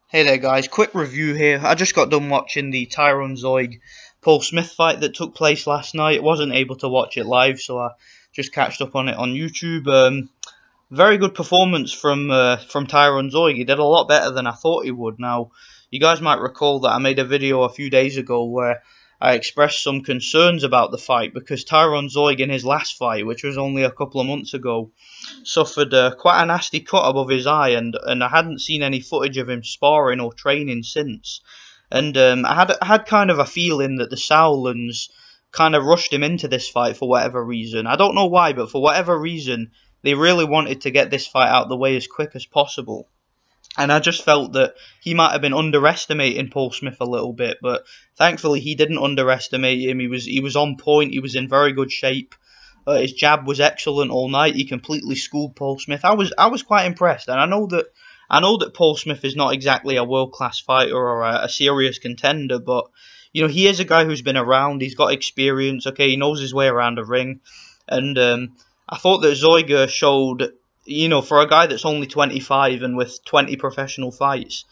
Hey there guys, quick review here. I just got done watching the Tyron Zeuge Paul Smith fight that took place last night. Wasn't able to watch it live, so I just catched up on it on YouTube. Very good performance from Tyron Zeuge. He did a lot better than I thought he would. Now, you guys might recall that I made a video a few days ago where I expressed some concerns about the fight because Tyron Zeuge in his last fight, which was only a couple of months ago, suffered quite a nasty cut above his eye, and I hadn't seen any footage of him sparring or training since. And I had kind of a feeling that the Sauerlands kind of rushed him into this fight for whatever reason. I don't know why, but for whatever reason, they really wanted to get this fight out the way as quick as possible. And I just felt that he might have been underestimating Paul Smith a little bit, but thankfully he didn't underestimate him. He was on point. He was in very good shape. His jab was excellent all night. He completely schooled Paul Smith. I was quite impressed, and I know that Paul Smith is not exactly a world-class fighter or a serious contender, but you know, he is a guy who's been around. He's got experience. Okay, he knows his way around a ring, and I thought that Zeuge showed, you know, for a guy that's only 25 and with 20 professional fights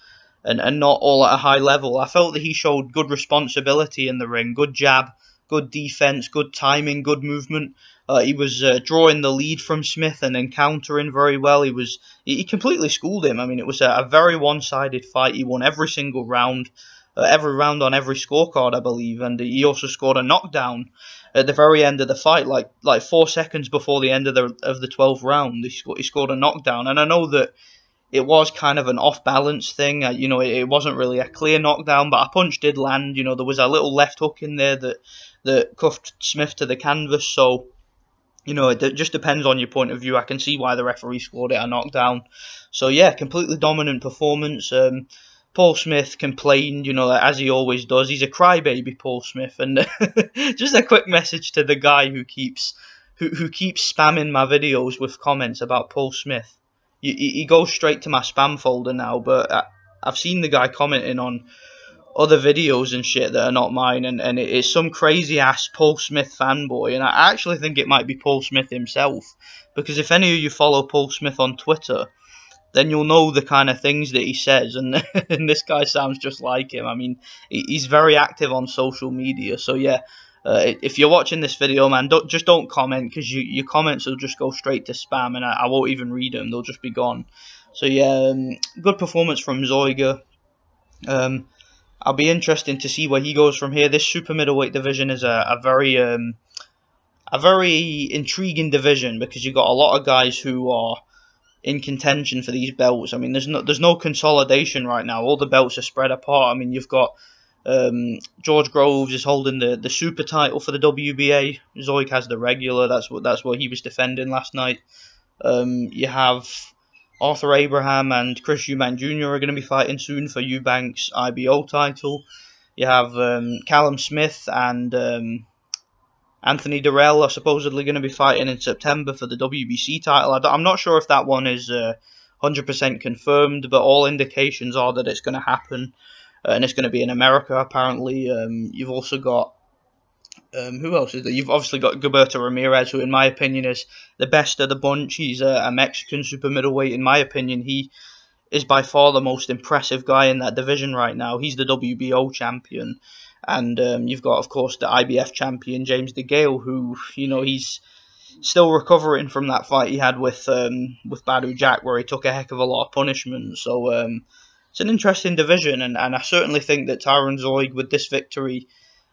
and not all at a high level, I felt that he showed good responsibility in the ring, good jab, good defense, good timing, good movement. He was drawing the lead from Smith and then countering very well. He completely schooled him. I mean, it was a very one-sided fight. He won every single round. Every round on every scorecard, I believe, and he also scored a knockdown at the very end of the fight, like 4 seconds before the end of the 12th round. He scored a knockdown, and I know that it was kind of an off-balance thing. You know, it wasn't really a clear knockdown, but a punch did land. You know, there was a little left hook in there that cuffed Smith to the canvas. So, you know, it just depends on your point of view. I can see why the referee scored it a knockdown. So yeah, completely dominant performance. Paul Smith complained, you know, as he always does. He's a crybaby, Paul Smith, and just a quick message to the guy who keeps spamming my videos with comments about Paul Smith. He goes straight to my spam folder now, but I've seen the guy commenting on other videos and shit that are not mine, and it's some crazy ass Paul Smith fanboy, and I actually think it might be Paul Smith himself, because if any of you follow Paul Smith on Twitter, then you'll know the kind of things that he says, and, and this guy sounds just like him. I mean, he's very active on social media, so yeah, if you're watching this video, man, don't comment, because your comments will just go straight to spam, and I won't even read them, they'll just be gone. So yeah, good performance from Zeuge. I'll be interested to see where he goes from here. This super middleweight division is a very intriguing division, because you've got a lot of guys who are in contention for these belts. I mean, there's no consolidation right now. All the belts are spread apart. I mean, you've got George Groves is holding the super title for the WBA. Zeuge has the regular. That's what he was defending last night. You have Arthur Abraham and Chris Eubank Jr. are going to be fighting soon for Eubank's IBO title. You have Callum Smith and Anthony Durrell are supposedly going to be fighting in September for the WBC title. I'm not sure if that one is 100% confirmed, but all indications are that it's going to happen, and it's going to be in America, apparently. You've also got, who else is there? You've obviously got Gilberto Ramirez, who in my opinion is the best of the bunch. He's a Mexican super middleweight. In my opinion, he is by far the most impressive guy in that division right now. He's the WBO champion. And you've got, of course, the IBF champion, James DeGale, who, you know, he's still recovering from that fight he had with Badou Jack, where he took a heck of a lot of punishment. So it's an interesting division, and I certainly think that Tyron Zeuge, with this victory,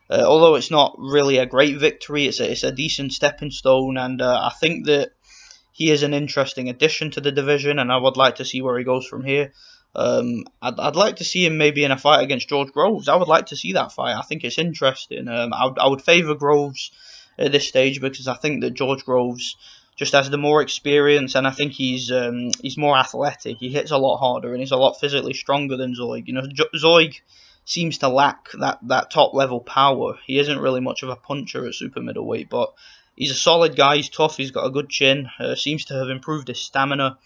although it's not really a great victory, it's a decent stepping stone, and I think that he is an interesting addition to the division, and I would like to see where he goes from here. I'd like to see him maybe in a fight against George Groves. I would like to see that fight. I think it's interesting. I would favour Groves at this stage, because I think that George Groves just has the more experience, and I think he's more athletic. He hits a lot harder, and he's a lot physically stronger than Zeuge. You know, Zeuge seems to lack that top level power. He isn't really much of a puncher at super middleweight, but he's a solid guy. He's tough. He's got a good chin. Seems to have improved his stamina.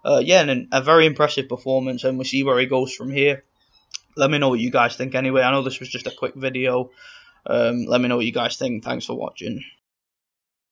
Yeah, and a very impressive performance, and we'll see where he goes from here. Let me know what you guys think anyway. I know this was just a quick video. Let me know what you guys think. Thanks for watching.